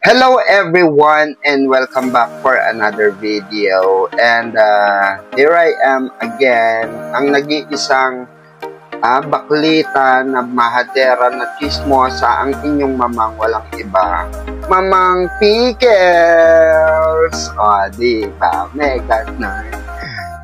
Hello everyone and welcome back for another video. And here I am again, ang nag-iisang baklita na mahadera na chismosa, ang inyong mamang walang iba, Mamang Pickles. Diba? Mega na.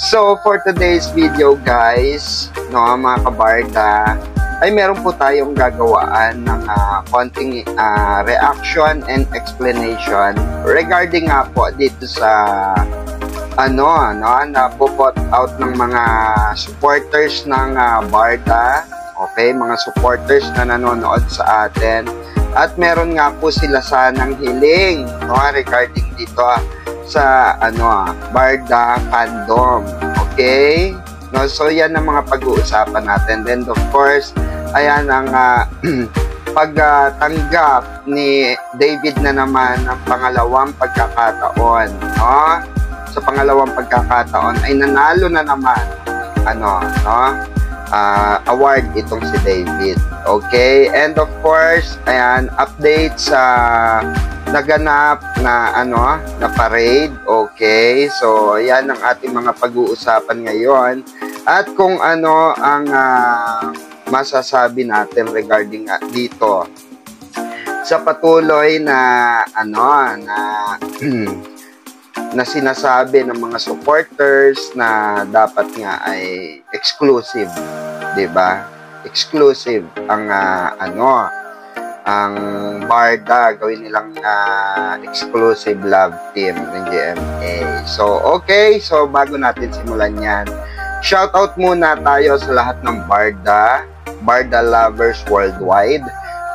So for today's video guys, mga kabarda, ay meron po tayong gagawaan ng konting reaction and explanation regarding nga po dito sa na bobot out ng mga supporters ng Barda. Okay, mga supporters na nanonood sa atin. At meron nga po sila sanang hiling regarding dito sa Barda fandom. Okay? So yan ang mga pag-uusapan natin. Then of course, ayan ang pagtanggap ni David na naman ng pangalawang pagkakataon. Sa pangalawang pagkakataon ay nanalo na naman award itong si David. Okay? And of course, ayan, update sa naganap na na parade. Okay? So, ayan ang ating mga pag-uusapan ngayon. At kung ano ang masasabi natin regarding dito sa patuloy na na sinasabi ng mga supporters na dapat nga ay exclusive, 'di ba? Exclusive ang ang Barda, gawin nilang exclusive love team ng GMA. So, okay. So, bago natin simulan yan, shoutout muna tayo sa lahat ng Barda lovers worldwide.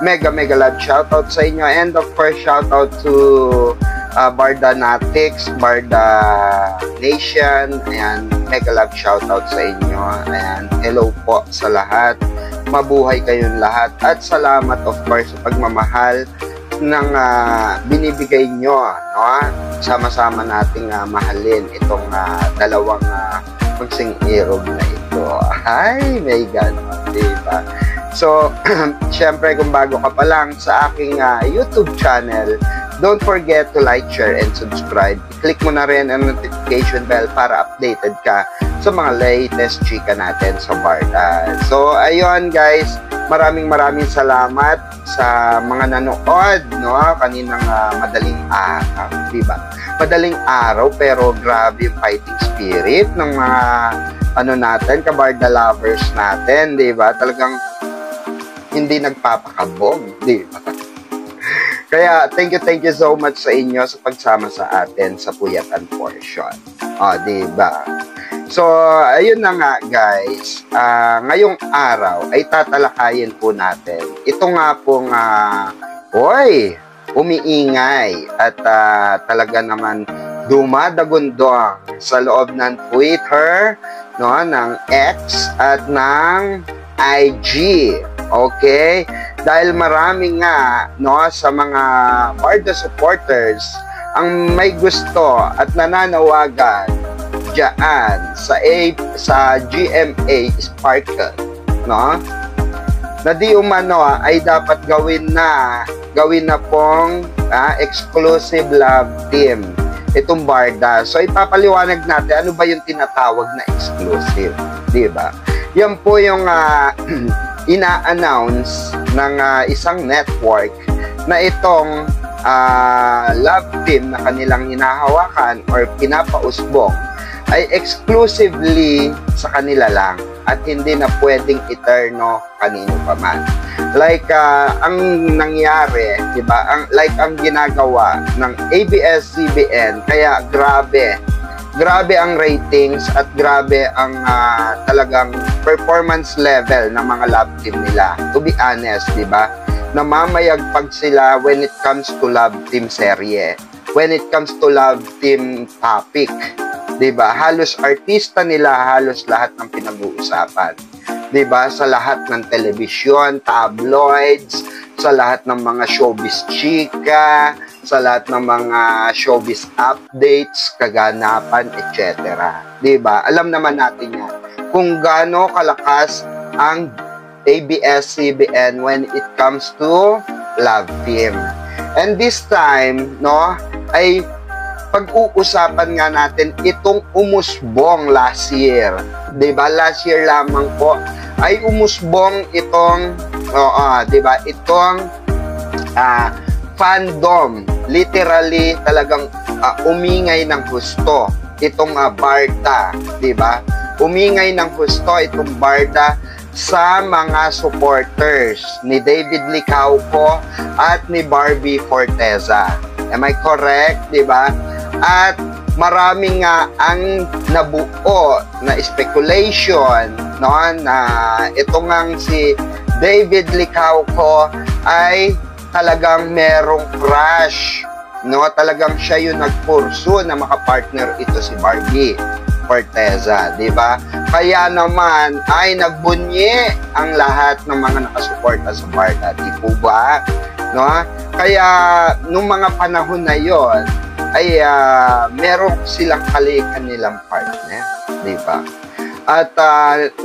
Mega love shoutout sa inyo. And of course, shoutout to Barda Natics, Barda Nation. Ayan, mega love shoutout sa inyo. Ayan, hello po sa lahat. Mabuhay kayong lahat. At salamat of course sa pagmamahal ng binibigay nyo. Sama-sama nating mahalin itong dalawang magsing-irog na ito. Ay, may ganon, diba? So, syempre kung bago ka pa lang sa aking YouTube channel, don't forget to like, share, and subscribe. Click mo na rin ang notification bell para updated ka sa mga latest chika natin sa Barda. So, ayun guys, maraming salamat sa mga nanood, kaninang madaling araw, diba? Madaling araw, pero grabe yung fighting spirit ng mga natin, kabarda lovers natin, diba? Talagang hindi nagpapakabog, diba? Kaya, thank you so much sa inyo sa pagsama sa atin sa Puyatan portion. Diba? So, ayun na nga guys, ngayong araw ay tatalakayin po natin. Ito nga pong, umiingay at talaga naman dumadagundong sa loob ng Twitter, ng X at ng IG. Okay? Dahil marami nga sa mga Barda supporters ang may gusto at nananawagan diyan sa GMA Sparkle, na di umano ay dapat gawin na pong exclusive love team itong Barda. So ipapaliwanag natin ano ba yung tinatawag na exclusive, di ba? Yan po yung ina-announce ng isang network na itong love team na kanilang hinahawakan or pinapausbong ay exclusively sa kanila lang at hindi na pwedeng eterno kanino pa man. Like ang nangyari, 'di ba? Ang ginagawa ng ABS-CBN, kaya grabe ang ratings at grabe ang talagang performance level ng mga love team nila. To be honest, 'di ba? Namamayagpag sila when it comes to love team serye, when it comes to love team topic. Diba? Halos artista nila, halos lahat ng pinag-uusapan. Diba? Sa lahat ng telebisyon, tabloids, sa lahat ng mga showbiz chika, sa lahat ng mga showbiz updates, kaganapan, etc. Diba? Alam naman natin yan. Kung gaano kalakas ang ABS-CBN when it comes to love team. And this time, no, ay pag-uusapan nga natin itong umusbong last year. Diba? Last year lamang po ay umusbong itong, diba? Itong fandom. Literally, talagang umingay ng husto. Itong Barda. Diba? Umingay ng husto itong Barda sa mga supporters ni David Licauco at ni Barbie Forteza. Am I correct? Diba? At marami nga ang nabuo na speculation, no, na ito ngang si David Licauco ay talagang merong crush, no, talagang siya yung nagpursu na makapartner ito si Barbie Forteza, di ba? Kaya naman ay nagbunyi ang lahat ng mga nakasuporta sa Barda, di po ba? No? Kaya nung mga panahon na yon ay meron silang kalikan nilang partner, di ba? At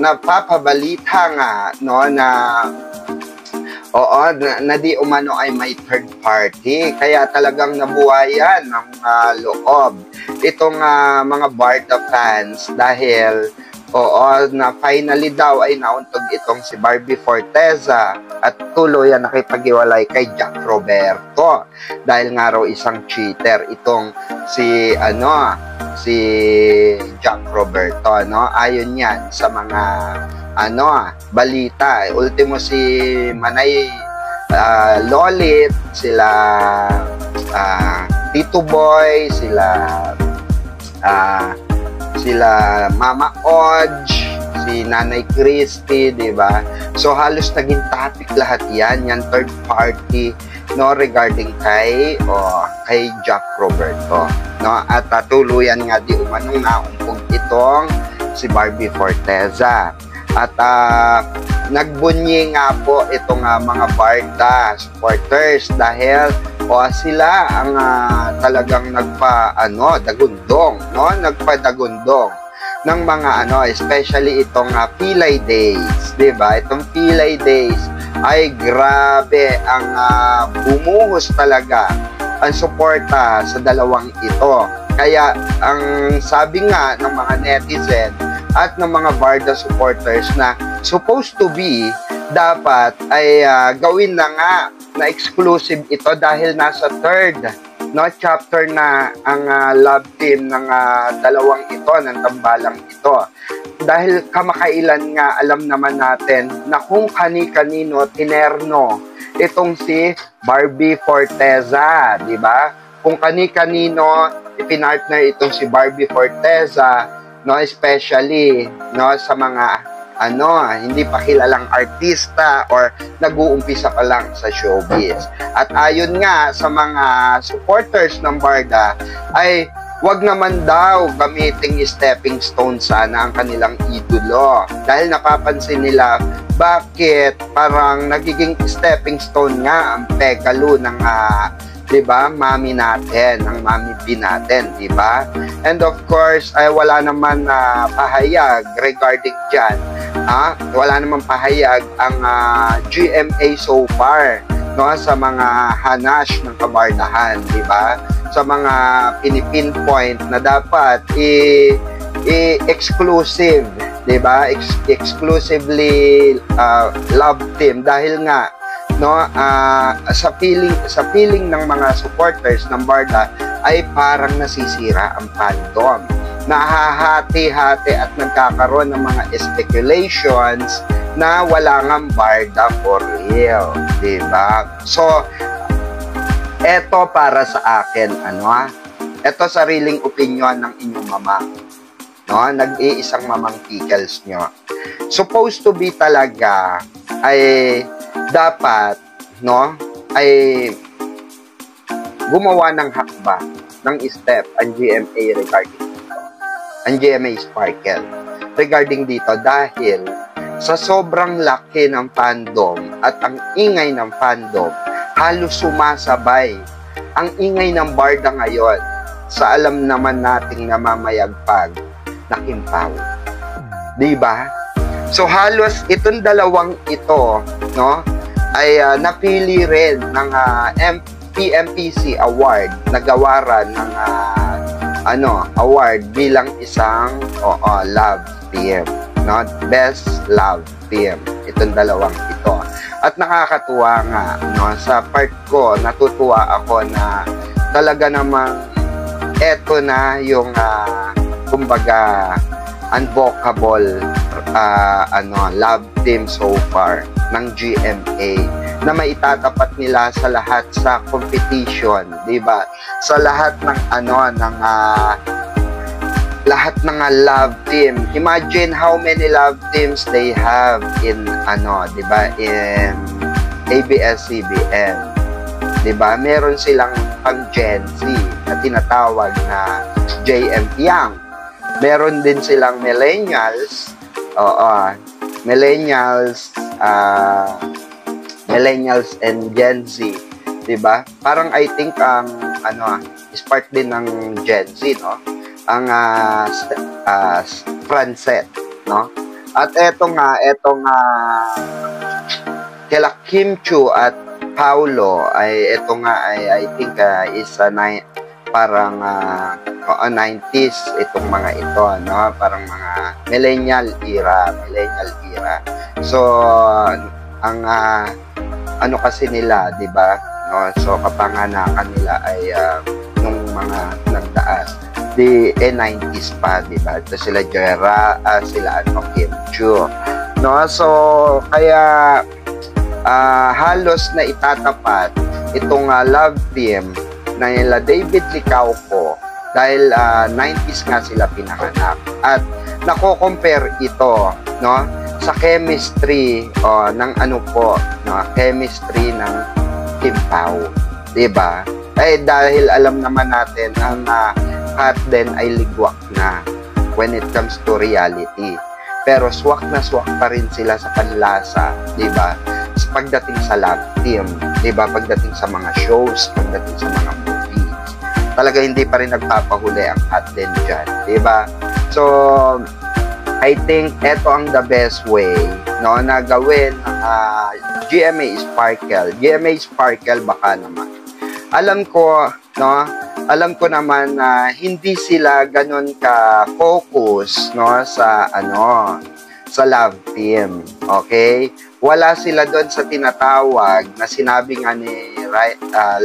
napapabalita nga, no, na na di umano ay may third party, kaya talagang nabuhayan ng loob itong mga Barda fans dahil na finally daw ay nauntog itong si Barbie Forteza at tuluyan nakipag-iwalay kay Jack Roberto dahil nga raw isang cheater itong si Jack Roberto, no? Ayon yan sa mga balita. Ultimo si Manay Lolit, sila Tito Boy, sila Mama Odge, si Nanay Christy, di ba? So halos naging topic lahat yan third party, no, regarding kay Jack Roberto, no? At tuluyan nga di umanong naumpog itong si Barbie Forteza. At nagbunyi nga po itong mga Barda supporters dahil sila ang talagang nagpadagundong, no? Nagpadagundong ng mga especially itong Pilay Days, 'di ba? Itong Pilay Days ay grabe ang bumuhos talaga ang suporta sa dalawang ito. Kaya ang sabi nga ng mga netizen at ng mga Barda supporters na supposed to be dapat ay gawin na nga na exclusive ito dahil nasa third chapter na ang love team ng dalawang ito, ng tambalang ito. Dahil kamakailan nga alam naman natin na kung kani-kanino tinerno itong si Barbie Forteza, di ba? Kung kani-kanino ipinartner itong si Barbie Forteza, no, especially no sa mga hindi pa kilalang artista or nag-uumpisa pa lang sa showbiz. At ayon nga sa mga supporters ng Barda ay wag naman daw gamiting stepping stone sana ang kanilang idolo dahil napapansin nila bakit parang nagiging stepping stone nga ang Pegalo ng diba, mami natin, ng mami B natin, diba? And of course, ay wala naman pahayag regarding dyan. Wala naman pahayag ang GMA so far, no, sa mga hanash ng kabardahan, diba? Sa mga pinipinpoint na dapat exclusive, diba? Exclusively love team dahil nga no, sa feeling ng mga supporters ng Barda ay parang nasisira ang fandom. Nahahati-hati at nagkakaroon ng mga speculations na wala ngang Barda for real, diba? So, eto para sa akin, eto sariling opinion ng inyong mama, no? Nag-iisang mamang pickles nyo. Supposed to be talaga ay dapat, no, ay gumawa ng hakbang, ng step ang GMA regarding dito. Ang GMA Sparkle regarding dito dahil sa sobrang laki ng fandom at ang ingay ng fandom, halos sumasabay ang ingay ng Barda ngayon sa alam naman nating namamayagpag na Kimpaw. Diba? So halos itong dalawang ito, no, ay napili rin ng PMPC Award, nagawaran ng award bilang isang love team, no? Best love team. Itong dalawang ito. At nakakatuwa nga, no, sa part ko, natutuwa ako na talaga namang eto na yung kumbaga unbreakable love team so far ng GMA na maitatapat nila sa lahat sa competition, 'di ba? Sa lahat ng lahat ng love team. Imagine how many love teams they have in 'di ba, in ABS-CBN. 'Di ba? Meron silang pang Gen Z na tinatawag na JM Young. Meron din silang millennials. Millennials and Gen Z, 'di ba? Parang I think is part din ng Gen Z, no? Ang Francet, no? At etong kila Kim Chu at Paulo ay I think is parang 90s itong mga ito, no? Parang mga millennial era. So ang kasi nila, 'di ba? No, so kapanganakan nila ay nung mga nagdaan di 90s pa, 'di ba? Ito sila Jera, sila Kim Chu. No, so kaya halos na itatapat itong love team na nila David Licauco dahil 90s nga sila pinanganak. At nako-compare ito, no, sa chemistry ng chemistry ng Kim Pao, 'di ba? Dahil alam naman natin ang Kat din ay ligwak na when it comes to reality. Pero swak na swak pa rin sila sa panlasa, 'di ba? Pagdating sa love team, 'di ba? Pagdating sa mga shows, pagdating sa mga movies. Talaga hindi pa rin nagpapahuli ang Kat din diyan, 'di ba? So I think ito ang the best way, no, na gawin GMA Sparkle. GMA Sparkle baka naman. Alam ko naman na hindi sila ganun ka-focus, no, sa love team. Okay? Wala sila doon sa tinatawag na sinabi nga ni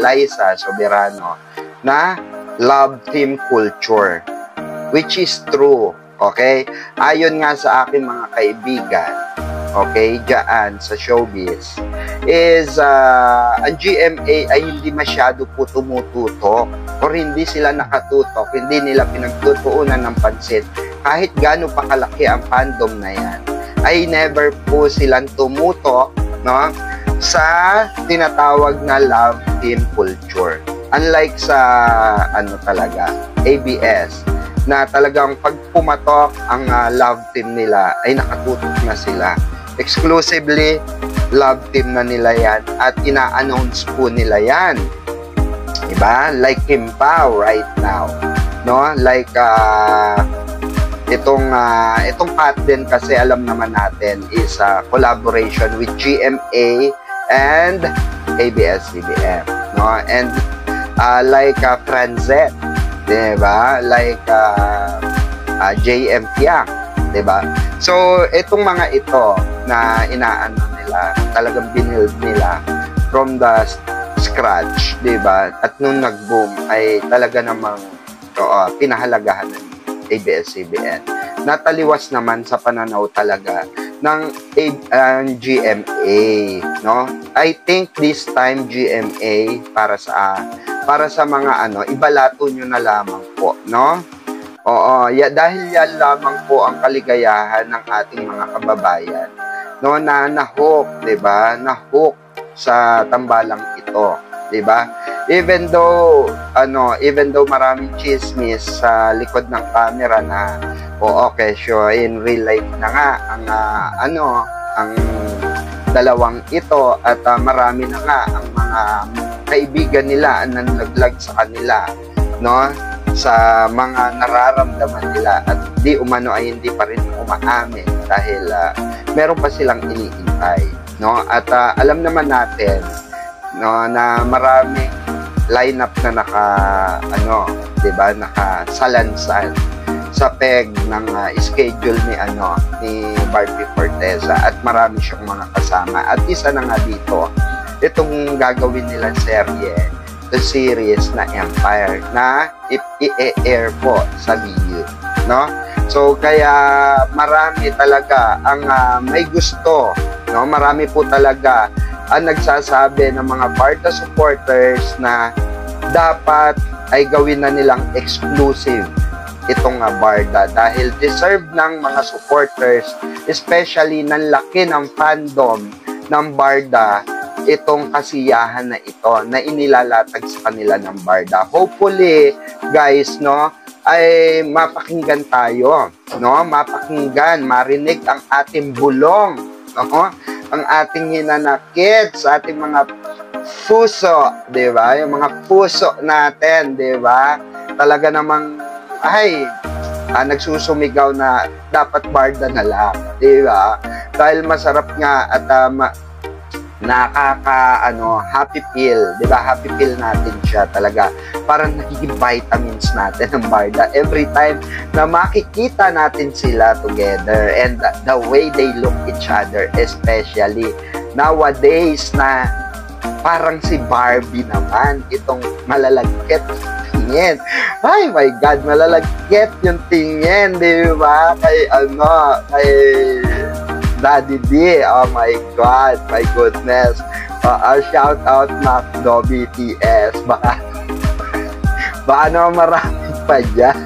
Liza Soberano na love team culture, which is true. Okay? Ayon nga sa aking mga kaibigan, okay, dyan sa showbiz, is ang GMA ay hindi masyado po tumututok or hindi sila nakatutok, hindi nila pinagtutuunan ng pansin. Kahit gaano pa kalaki ang fandom na yan, ay never po silang tumutok, no, sa tinatawag na love team culture. Unlike sa talaga, ABS, na talagang pag pumatok ang love team nila ay nakatutok na sila. Exclusively love team na nila yan at ina-announce po nila yan. Diba? Like Kim Pao right now. No? Like itong Pat din kasi alam naman natin is collaboration with GMA and ABS-CBN. No? And like Francet, diba? Like JM Piang, diba? So, itong mga ito na inaano nila, talagang binild nila from the scratch, diba? At nung nag-boom ay talaga namang pinahalagahan ng ABS-CBN. Nataliwas naman sa pananaw talaga ng GMA, no? I think this time GMA para sa mga ibalato nyo na lamang po, no? Oo, dahil yan lamang po ang kaligayahan ng ating mga kababayan, no, na na-hook, 'di ba? Na-hook sa tambalang ito, 'di ba? Even though maraming chismis sa likod ng camera na okay, sure, in real life na nga ang dalawang ito at marami na nga ang mga kaibigan nila na naglag sa kanila, no, sa mga nararamdaman nila at di umano ay hindi pa rin umaamin dahil meron pa silang iniintay, no? At alam naman natin, no, na maraming lineup na di ba, nakasalansan sa peg ng schedule ni Barbie Forteza, at marami siyang mga kasama. At isa na nga dito, itong gagawin nilang serye, the series na Empire, na i-air po sa VU, no? So kaya marami talaga ang may gusto, no? Marami po talaga ang nagsasabi ng mga Barda supporters na dapat ay gawin na nilang exclusive itong Barda, dahil deserve ng mga supporters, especially ng laki ng fandom ng Barda, itong kasiyahan na ito na inilalatag sa kanila ng Barda. Hopefully, guys, no, ay mapakinggan tayo, no? Mapakinggan, marinig ang ating bulong, no? Ang ating hinanakit sa ating mga puso, di ba? Yung mga puso natin, di ba? Talaga namang nagsusumigaw na dapat Barda na lang, di ba? Dahil masarap nga at happy feel, di ba? Happy feel natin siya talaga. Parang nagiging vitamins natin ng Barda every time na makikita natin sila together, and the way they look each other, especially nowadays na parang si Barbie naman, itong malalagkit tingin. Ay my God, malalagkit yung tingin, di ba? Kay Daddy D. Oh my God, my goodness. Shout out Macdo BTS. Baka naman marami pa dyan.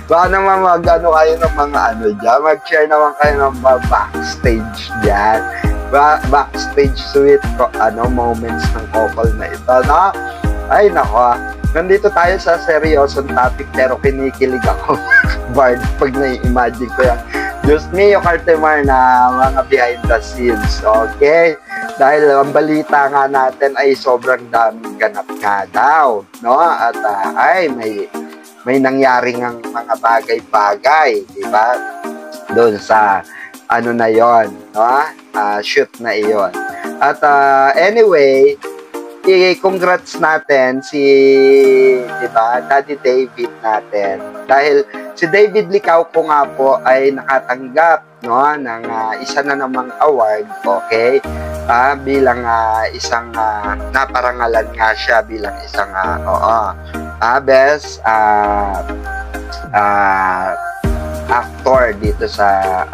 Baka naman kayo ng mga dyan. Mag-share naman kayo ng mga backstage dyan. Backstage sweet moments ng couple na ito, no? Ay nako, nandito tayo sa seryosong topic pero kinikilig ako Bard pag nai-imagine ko yan. Diyos mio, Cartemar, na mga behind the scenes, okay? Dahil ang balita nga natin ay sobrang daming ganap nga daw, no? At may nangyaring ang mga bagay-bagay, di ba? Doon sa na yon, no? Shoot na iyon. At anyway, i-congrats natin si, di ba, Daddy David natin. Dahil si David Licauco nga po ay nakatanggap, no, ng isa na namang award, okay? Bilang isang naparangalan nga siya bilang isang best actor dito sa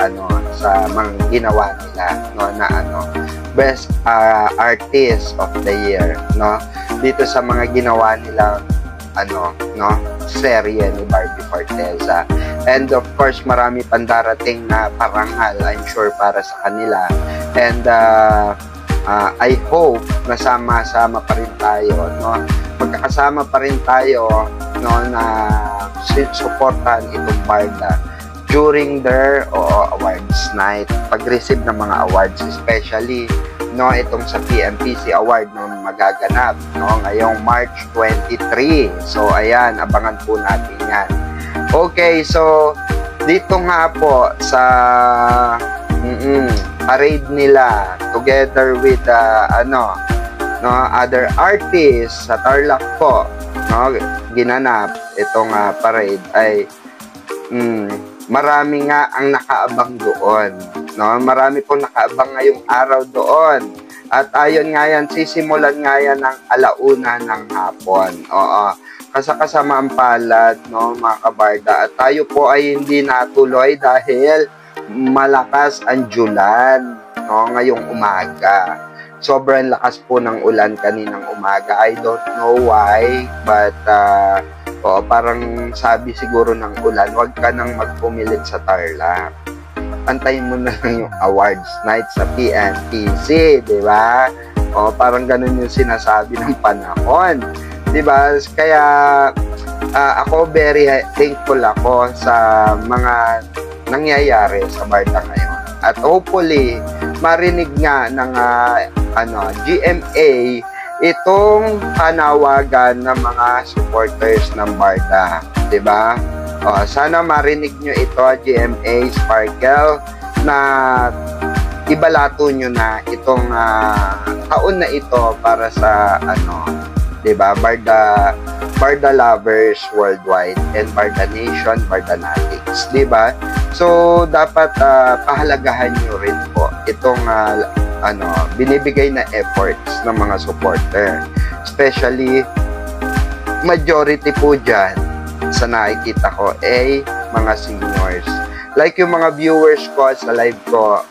sa mga ginawa nila, no, na best artist of the year, no, dito sa mga ginawa nila serye ni Barbie Forteza. And of course, marami pang darating na parangal, I'm sure, para sa kanila. And I hope na sama-sama pa rin tayo, no, magkakasama pa rin tayo, no, na supportan itong Barda during their awards night, pag-receive ng mga awards, especially, no, itong sa PMPC award na magaganap, no, ngayong March 23. So ayan, abangan po natin yan. Okay, so dito nga po sa parade nila together with other artists sa Tarlac po, no, ginanap itong parade ay marami nga ang nakaabang doon, no? Marami pong nakaabang ngayong araw doon. At ayon nga yan, sisimulan nga yan ng 1:00 ng hapon. Oo. Kasama ang palad, no, mga kabarda. At tayo po ay hindi natuloy dahil malakas ang ulan, no, ngayong umaga. Sobrang lakas po ng ulan kaninang umaga. I don't know why, but parang sabi siguro ng ulan, wag ka nang magpumilit sa Tarlac. Antayin mo na lang yung awards night sa PNPC, di ba? Parang ganun yung sinasabi ng panahon, di ba? Kaya ako very thankful ako sa mga nangyayari sa Barda ngayon. At hopefully, marinig nga ng GMA itong panawagan ng mga supporters ng Barda, 'di ba? Sana marinig nyo ito, GMA, Sparkle, na ibalato nyo na itong taon na ito para sa 'di ba? Barda lovers worldwide and Barda Nation, Barda Natics, 'di ba? So dapat pahalagahan niyo rin po itong binibigay na efforts ng mga supporter. Especially majority po diyan sa nakikita ko ay mga seniors. Like yung mga viewers ko sa live ko,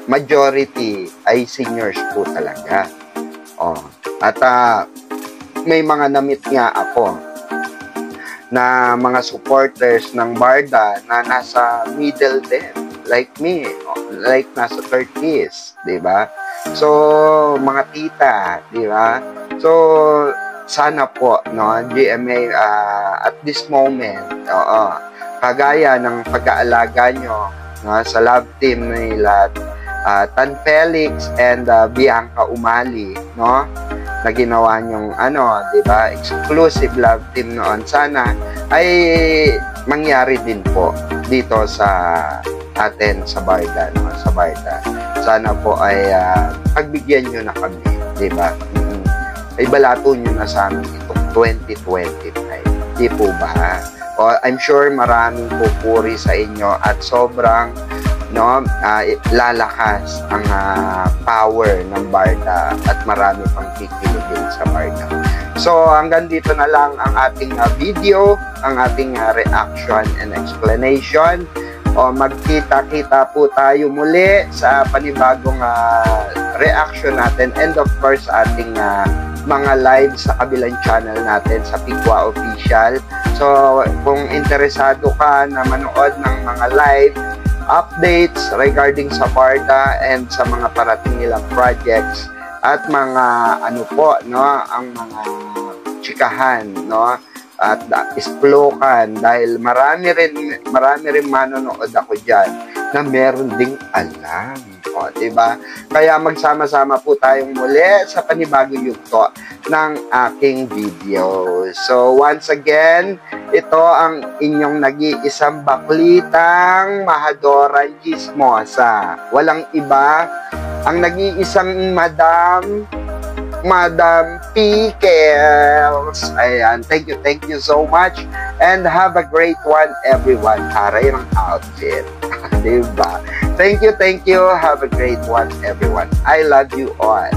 majority ay seniors po talaga. At may mga na-meet nga ako na mga supporters ng Barda na nasa middle din, like me, like nasa 30s, 'di ba? So, mga tita, 'di ba? So, sana po, no, GMA at this moment, kagaya ng pag-aalaga nyo, no, sa love team nila Tan Felix and Bianca Umali, no, na ginawa nyong di ba, exclusive love team noon, sana ay mangyari din po dito sa atin sa Barda, no, sa Barda. Sana po ay pagbigyan nyo na kami, di ba? Ay balato nyo na sa amin itong 2025, di po ba? I'm sure maraming pupuri sa inyo at sobrang lalakas ang power ng Barda at marami pang kikiligin sa Barda. So hanggang dito na lang ang ating video, ang ating reaction and explanation. Magkita-kita po tayo muli sa panibagong reaction natin, and of course ating mga live sa kabilang channel natin sa Pikwa Official. So kung interesado ka na manood ng mga live updates regarding sa Barda and sa mga parating nilang projects at mga ang mga chikahan, at isplokan, dahil marami rin manonood ako diyan na meron ding alam, diba? Kaya magsama-sama po tayong muli sa panibagong yugto ng aking video. So once again, ito ang inyong nag-iisang baklitang Mahadoran Chismosa. Walang iba, ang nag-iisang Madam Pickles. Ayan, thank you so much and have a great one everyone. Aray ng outfit. Diba? Thank you, have a great one everyone. I love you all.